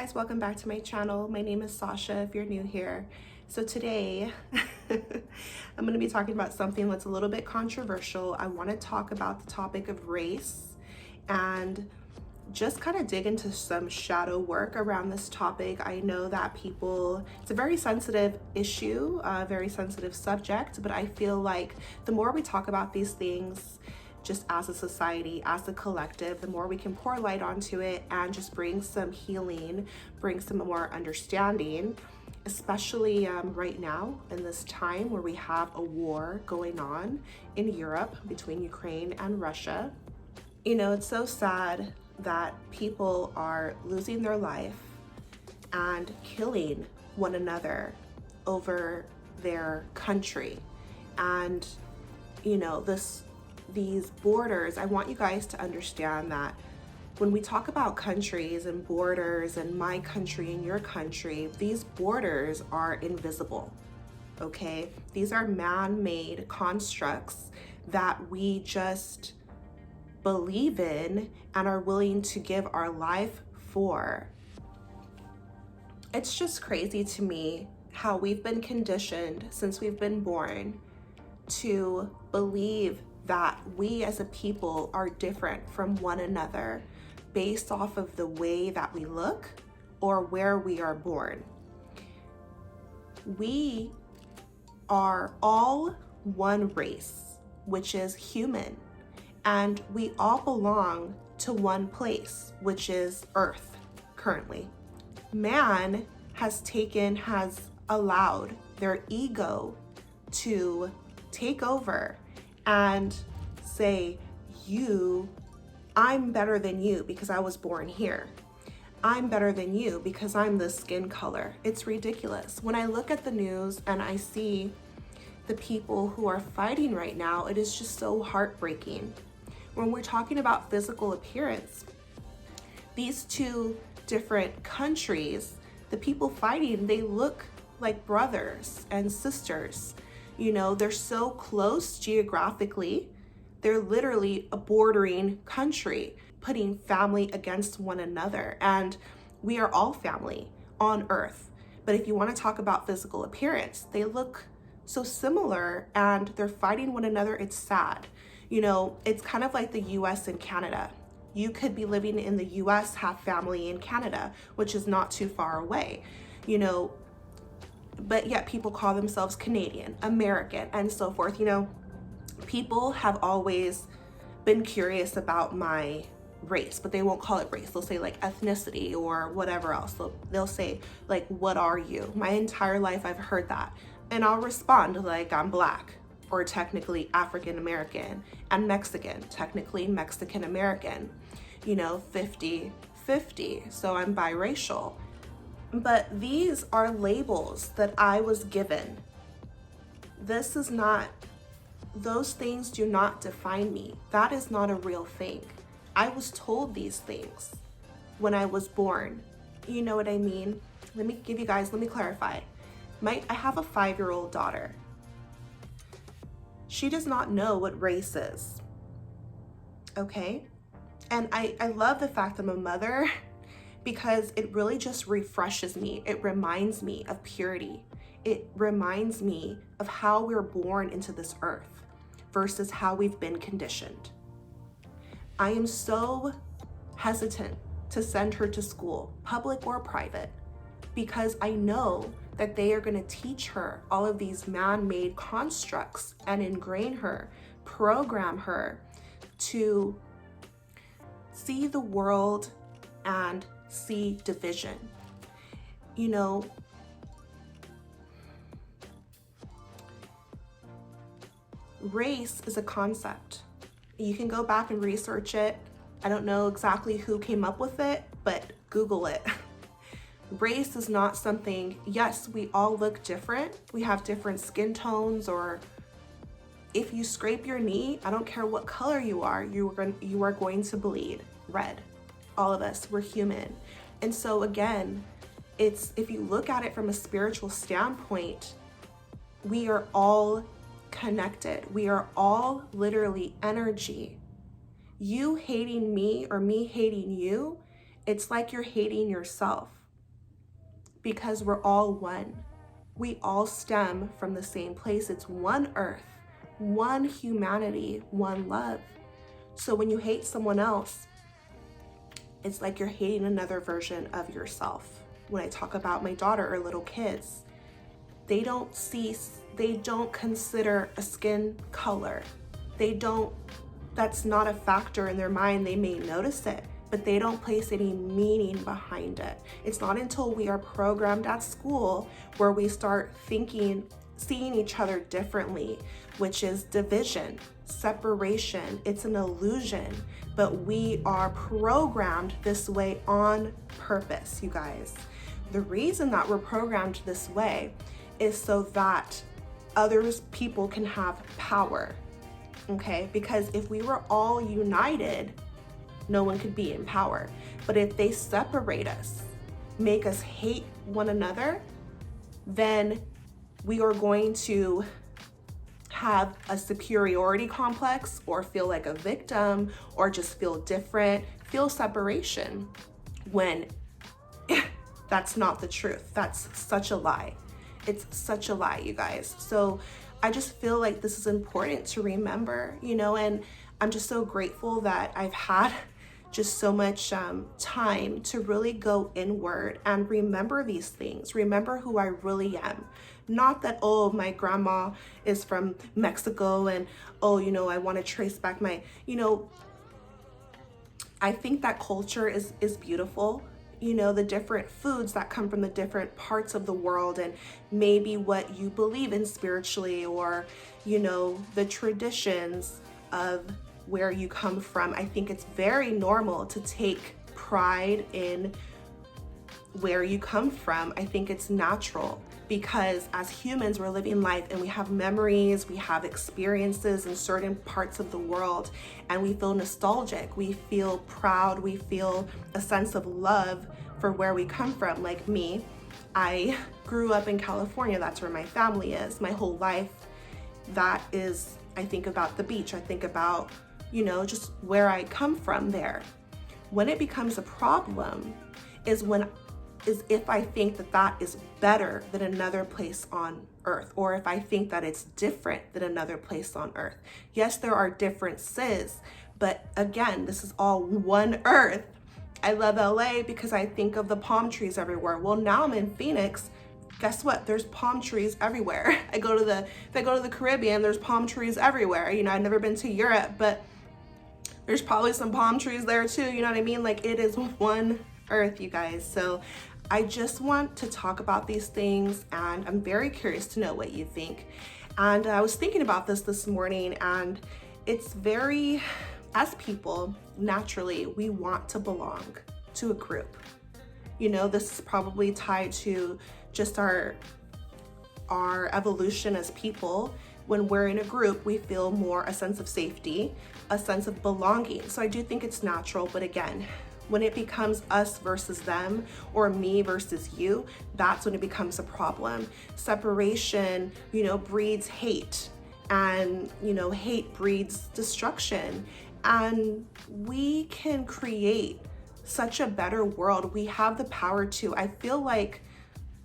guys, welcome back to my channel. My name is Sasha if you're new here. So today I'm going to be talking about something that's a little bit controversial. I want to talk about the topic of race and just kind of dig into some shadow work around this topic. I know that it's a very sensitive issue, a very sensitive subject, but I feel like the more we talk about these things, just as a society, as a collective, the more we can pour light onto it and just bring some healing, bring some more understanding, especially right now in this time where we have a war going on in Europe between Ukraine and Russia. You know, it's so sad that people are losing their life and killing one another over their country. And, you know, these borders, I want you guys to understand that when we talk about countries and borders and my country and your country, these borders are invisible, okay? These are man-made constructs that we just believe in and are willing to give our life for. It's just crazy to me how we've been conditioned since we've been born to believe that we as a people are different from one another based off of the way that we look or where we are born. We are all one race, which is human, and we all belong to one place, which is Earth currently. Man has allowed their ego to take over and say, I'm better than you because I was born here. I'm better than you because I'm this skin color. It's ridiculous. When I look at the news and I see the people who are fighting right now, it is just so heartbreaking. When we're talking about physical appearance, these two different countries, the people fighting, they look like brothers and sisters. You know, they're so close geographically. They're literally a bordering country, putting family against one another. And we are all family on Earth. But if you want to talk about physical appearance, they look so similar and they're fighting one another. It's sad. You know, it's kind of like the US and Canada. You could be living in the US, have family in Canada, which is not too far away. You know, but yet people call themselves Canadian, American, and so forth. You know, people have always been curious about my race, but they won't call it race. They'll say like ethnicity or whatever else. They'll say like, what are you? My entire life I've heard that. And I'll respond like, I'm Black, or technically African American, and Mexican, technically Mexican American, you know, 50-50. So I'm biracial. But these are labels that I was given. Those things do not define me. That is not a real thing. I was told these things when I was born. You know what I mean? Let me clarify. I have a 5-year-old daughter. She does not know what race is, okay? And I love the fact that I'm a mother because it really just refreshes me. It reminds me of purity. It reminds me of how we're born into this earth versus how we've been conditioned. I am so hesitant to send her to school, public or private, because I know that they are going to teach her all of these man-made constructs and ingrain her, program her to see the world and see division. You know, race is a concept. You can go back and research it. I don't know exactly who came up with it, but Google it. Race is not something, yes, we all look different. We have different skin tones, or if you scrape your knee, I don't care what color you are going to bleed red. All of us, we're human. And so again, if you look at it from a spiritual standpoint, we are all connected. We are all literally energy. You hating me or me hating you, it's like you're hating yourself. because we're all one. We all stem from the same place. It's one earth, one humanity, one love. So when you hate someone else, it's like you're hating another version of yourself. When I talk about my daughter or little kids, they don't consider a skin color. That's not a factor in their mind. They may notice it, but they don't place any meaning behind it. It's not until we are programmed at school where we start seeing each other differently, which is division, separation. It's an illusion, but we are programmed this way on purpose, you guys. The reason that we're programmed this way is so that people can have power, okay? Because if we were all united, no one could be in power. But if they separate us, make us hate one another, then we are going to have a superiority complex or feel like a victim or just feel different, feel separation, when that's not the truth. That's such a lie. It's such a lie, you guys. So I just feel like this is important to remember, and I'm just so grateful that I've had just so much time to really go inward and remember these things, remember who I really am. Not that, oh, my grandma is from Mexico and, oh, I want to trace back I think that culture is beautiful. The different foods that come from the different parts of the world, and maybe what you believe in spiritually, or, the traditions of where you come from. I think it's very normal to take pride in where you come from. I think it's natural, because as humans, we're living life and we have memories, we have experiences in certain parts of the world, and we feel nostalgic, we feel proud, we feel a sense of love for where we come from. Like me, I grew up in California. That's where my family is. My whole life, I think about the beach. I think about, just where I come from there. When it becomes a problem is if I think that is better than another place on earth, or if I think that it's different than another place on earth. Yes, there are differences, but again, this is all one earth. I love LA because I think of the palm trees everywhere. Well, now I'm in Phoenix. Guess what? There's palm trees everywhere. If I go to the Caribbean, there's palm trees everywhere. I've never been to Europe, but there's probably some palm trees there too. You know what I mean? Like, it is one earth, you guys. So I just want to talk about these things, and I'm very curious to know what you think. And I was thinking about this morning, and it's as people, naturally, we want to belong to a group. This is probably tied to just our evolution as people. When we're in a group, we feel more a sense of safety, a sense of belonging. So I do think it's natural, but again, when it becomes us versus them, or me versus you, that's when it becomes a problem. Separation, breeds hate, and, hate breeds destruction. And we can create such a better world. We have the power to. I feel like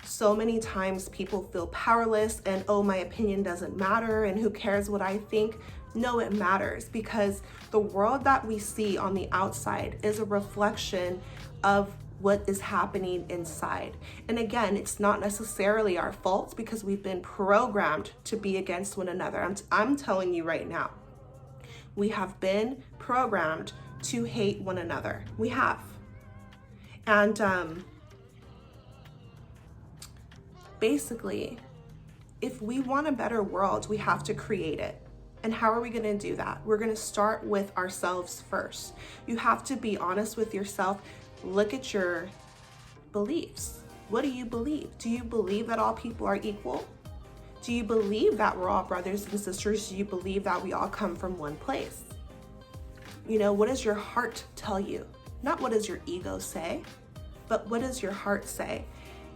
so many times people feel powerless and, oh, my opinion doesn't matter and who cares what I think. No, it matters, because the world that we see on the outside is a reflection of what is happening inside. And again, it's not necessarily our fault, because we've been programmed to be against one another. I'm telling you right now, we have been programmed to hate one another. We have. And basically, if we want a better world, we have to create it. And how are we going to do that? We're going to start with ourselves first. You have to be honest with yourself. Look at your beliefs. What do you believe? Do you believe that all people are equal? Do you believe that we're all brothers and sisters? Do you believe that we all come from one place? What does your heart tell you? Not what does your ego say, but what does your heart say?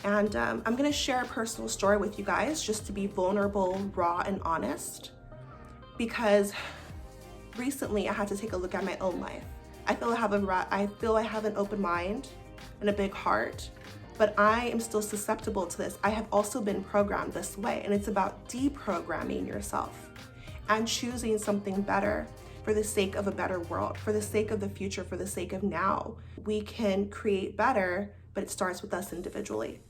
And I'm going to share a personal story with you guys, just to be vulnerable, raw, and honest. Because recently I had to take a look at my own life. I feel I have an open mind and a big heart, but I am still susceptible to this. I have also been programmed this way, and it's about deprogramming yourself and choosing something better for the sake of a better world, for the sake of the future, for the sake of now. We can create better, but it starts with us individually.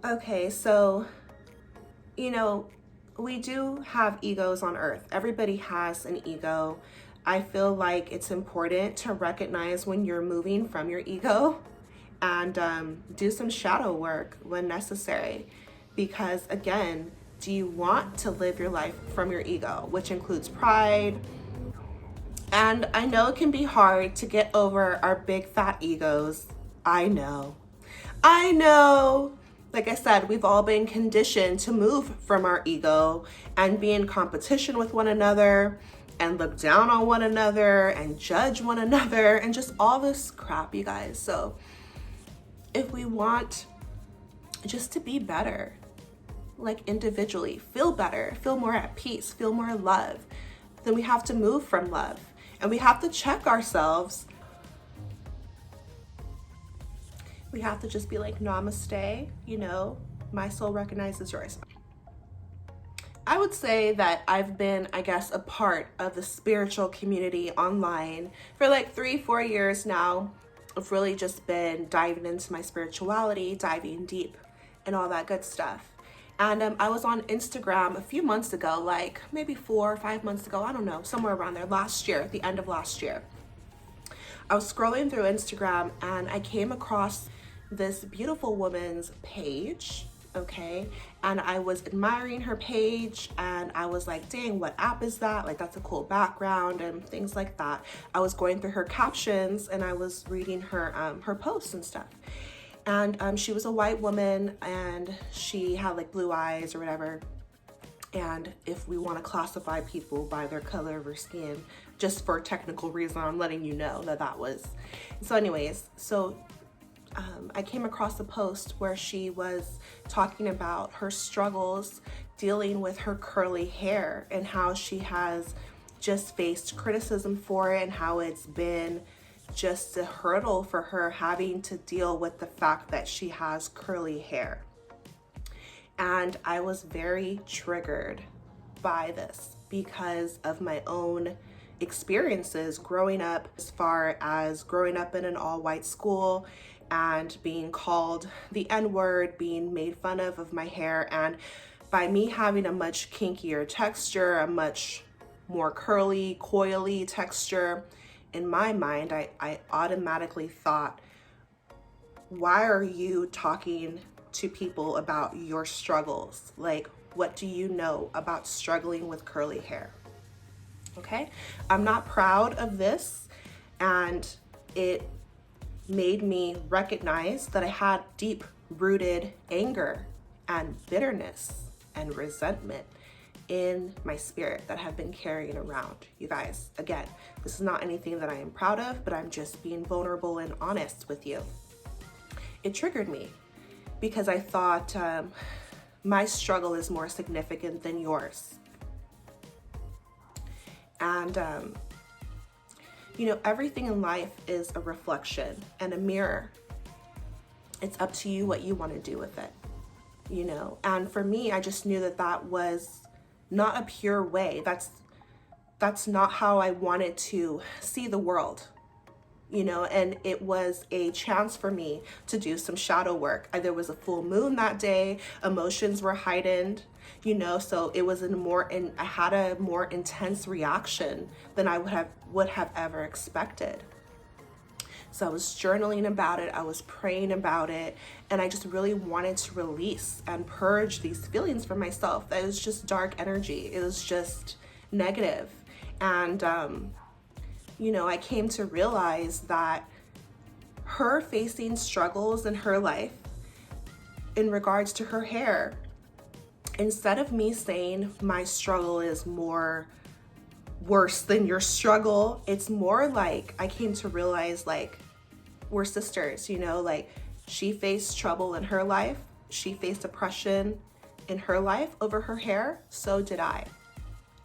Okay, so, we do have egos on earth. Everybody has an ego. I feel like it's important to recognize when you're moving from your ego and do some shadow work when necessary. Because again, do you want to live your life from your ego, which includes pride? And I know it can be hard to get over our big fat egos. I know. Like I said, we've all been conditioned to move from our ego and be in competition with one another and look down on one another and judge one another and just all this crap, you guys. So if we want just to be better, like individually, feel better, feel more at peace, feel more love, then we have to move from love. And we have to check ourselves. We have to just be like, namaste, my soul recognizes yours. I would say that I've been, I guess, a part of the spiritual community online for like 3-4 years now. I've really just been diving into my spirituality, diving deep and all that good stuff. And I was on Instagram a few months ago, like maybe 4 or 5 months ago, I don't know, somewhere around there, last year, at the end of last year. I was scrolling through Instagram and I came across this beautiful woman's page, okay? And I was admiring her page and I was like, dang, what app is that? Like, that's a cool background and things like that. I was going through her captions and I was reading her posts and stuff. And she was a white woman and she had like blue eyes or whatever. And if we want to classify people by their color of their skin, just for technical reason, I'm letting you know that was. So anyways, I came across a post where she was talking about her struggles dealing with her curly hair and how she has just faced criticism for it and how it's been just a hurdle for her having to deal with the fact that she has curly hair. And I was very triggered by this because of my own experiences growing up, as far as growing up in an all-white school and being called the N-word, being made fun of my hair, and by me having a much kinkier texture, a much more curly, coily texture, in my mind, I automatically thought, why are you talking to people about your struggles? Like, what do you know about struggling with curly hair? Okay, I'm not proud of this, and it made me recognize that I had deep-rooted anger and bitterness and resentment in my spirit that I've been carrying around. You guys, again, this is not anything that I am proud of, but I'm just being vulnerable and honest with you. It triggered me because I thought my struggle is more significant than yours. And everything in life is a reflection and a mirror. It's up to you what you want to do with it, And for me, I just knew that was not a pure way. That's not how I wanted to see the world, and it was a chance for me to do some shadow work. There was a full moon that day, emotions were heightened, so it was I had a more intense reaction than I would have ever expected. So I was journaling about it, I was praying about it, and I just really wanted to release and purge these feelings from myself. It was just dark energy. It was just negative. And, I came to realize that her facing struggles in her life in regards to her hair, instead of me saying my struggle is worse than your struggle, it's more like I came to realize, like, we're sisters, like, she faced trouble in her life, she faced oppression in her life over her hair, so did I.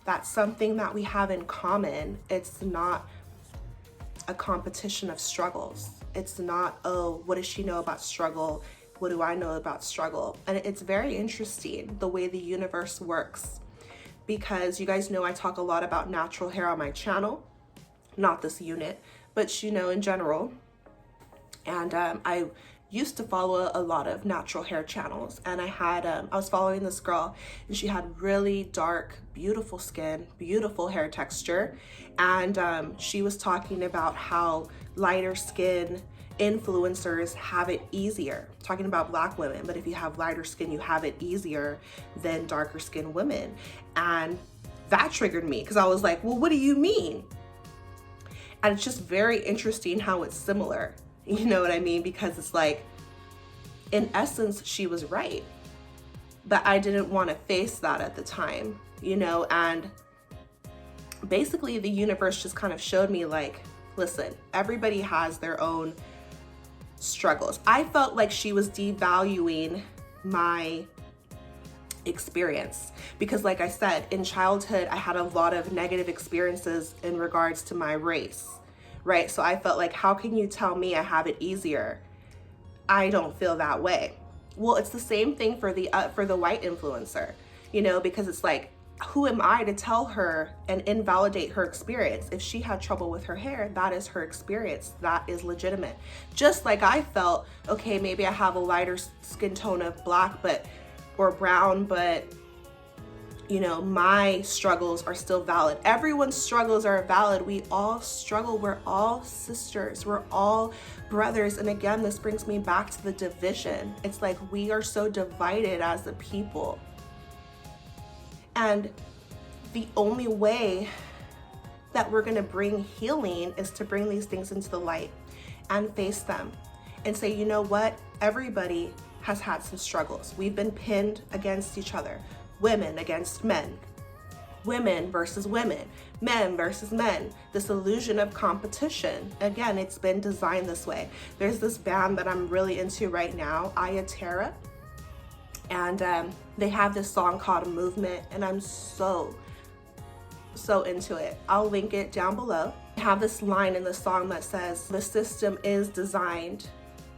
That's something that we have in common. It's not a competition of struggles. It's not, oh, what does she know about struggle? What do I know about struggle? And it's very interesting the way the universe works, because you guys know I talk a lot about natural hair on my channel, not this unit, but you know, in general. And I used to follow a lot of natural hair channels, and I was following this girl, and she had really dark, beautiful skin, beautiful hair texture, and she was talking about how lighter skin influencers have it easier, talking about Black women, but if you have lighter skin, you have it easier than darker skinned women. And that triggered me, because I was like, well, what do you mean? And it's just very interesting how it's similar. You know what I mean? Because it's like, in essence, she was right. But I didn't want to face that at the time, you know? And basically the universe just kind of showed me like, listen, everybody has their own struggles. I felt like she was devaluing my experience, because like I said, in childhood, I had a lot of negative experiences in regards to my race. Right? So I felt like, how can you tell me I have it easier? I don't feel that way. Well, it's the same thing for the white influencer, you know, because it's like, who am I to tell her and invalidate her experience? If she had trouble with her hair, that is her experience. That is legitimate. Just like I felt, okay, maybe I have a lighter skin tone of Black, or brown, but you know, my struggles are still valid. Everyone's struggles are valid. We all struggle. We're all sisters. We're all brothers. And again, this brings me back to the division. It's like we are so divided as a people. And the only way that we're going to bring healing is to bring these things into the light and face them and say, you know what? Everybody has had some struggles. We've been pinned against each other. Women against men, women versus women, men versus men, this illusion of competition. Again, it's been designed this way. There's this band that I'm really into right now, Iya Terra, and they have this song called Movement, and I'm so into it. I'll link it down below. I have this line in the song that says, the system is designed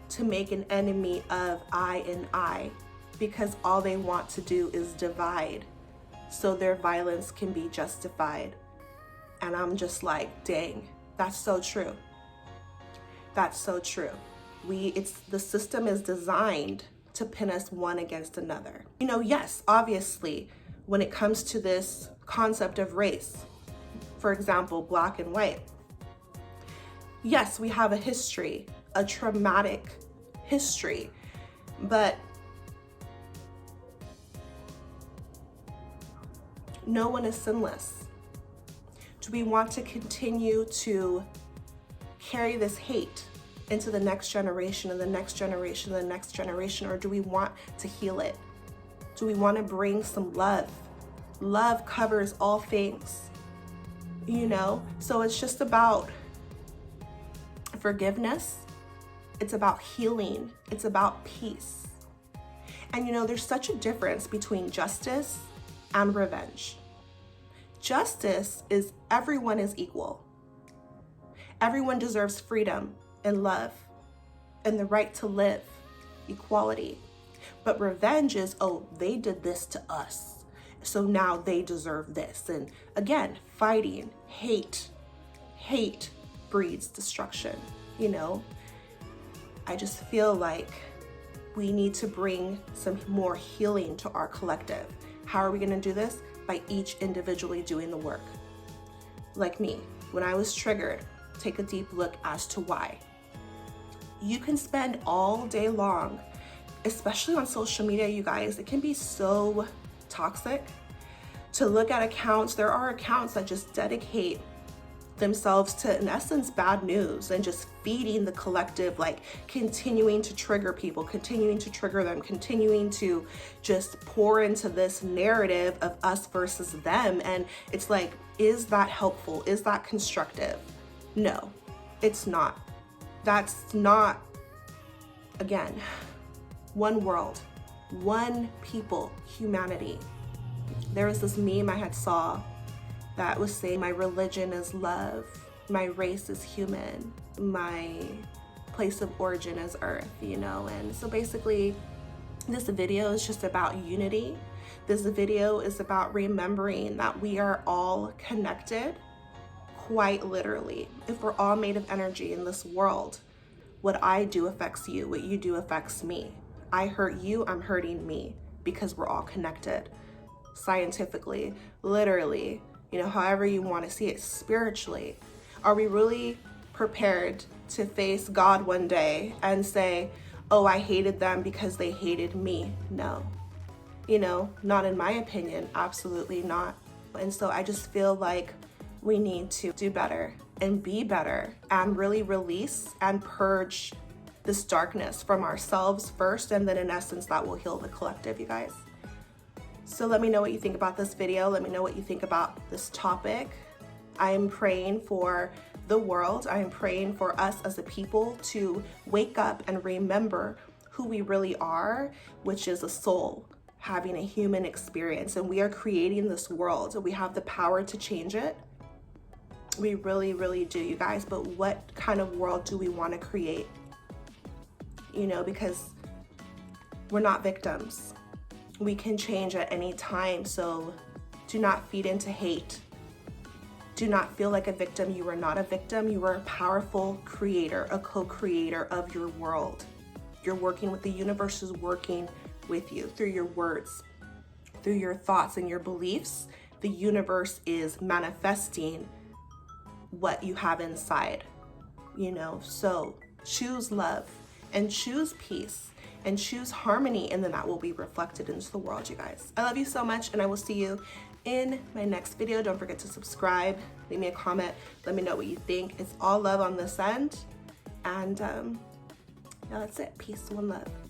to make an enemy of I and I, because all they want to do is divide, so their violence can be justified. And I'm just like, dang, that's so true. That's so true. The system is designed to pin us one against another. You know, yes, obviously, when it comes to this concept of race, for example, Black and white, yes, we have a history, a traumatic history, but no one is sinless. Do we want to continue to carry this hate into the next generation and the next generation and the next generation, or do we want to heal it? Do we want to bring some love? Love covers all things, you know? So it's just about forgiveness. It's about healing. It's about peace. And you know, there's such a difference between justice and revenge. Justice is everyone is equal. Everyone deserves freedom and love and the right to live, equality. But revenge is, oh, they did this to us, so now they deserve this. And again, fighting, hate breeds destruction, you know? I just feel like we need to bring some more healing to our collective. How are we going to do this? By each individually doing the work. Like me, when I was triggered, take a deep look as to why. You can spend all day long, especially on social media, you guys, it can be so toxic to look at accounts. There are accounts that just dedicate themselves to, in essence, bad news and just feeding the collective, like continuing to trigger people, continuing to trigger them, continuing to just pour into this narrative of us versus them. And it's like, is that helpful? Is that constructive? No, it's not. That's not, again, one world, one people, humanity. There was this meme I had saw that was saying, my religion is love, my race is human, my place of origin is Earth, you know. And so basically, this video is just about unity. This video is about remembering that we are all connected, quite literally. If we're all made of energy in this world, what I do affects you, what you do affects me. I hurt you, I'm hurting me, because we're all connected. Scientifically, literally, you know, however you want to see it, spiritually. Are we really prepared to face God one day and say, oh, I hated them because they hated me? No. You know, not in my opinion, absolutely not. And so I just feel like we need to do better and be better and really release and purge this darkness from ourselves first, and then in essence that will heal the collective, you guys. So let me know what you think about this video. Let me know what you think about this topic. I am praying for the world. I am praying for us as a people to wake up and remember who we really are, which is a soul having a human experience. And we are creating this world. We have the power to change it. We really, really do, you guys. But what kind of world do we want to create? You know, because we're not victims. We can change at any time. So do not feed into hate. Do not feel like a victim. You are not a victim. You are a powerful creator, a co-creator of your world. You're working with the universe, is working with you through your words, through your thoughts and your beliefs. The universe is manifesting what you have inside, you know. So choose love and choose peace and choose harmony, and then that will be reflected into the world, you guys. I love you so much, and I will see you in my next video. Don't forget to subscribe, leave me a comment, let me know what you think. It's all love on this end, and yeah, that's it. Peace, one love.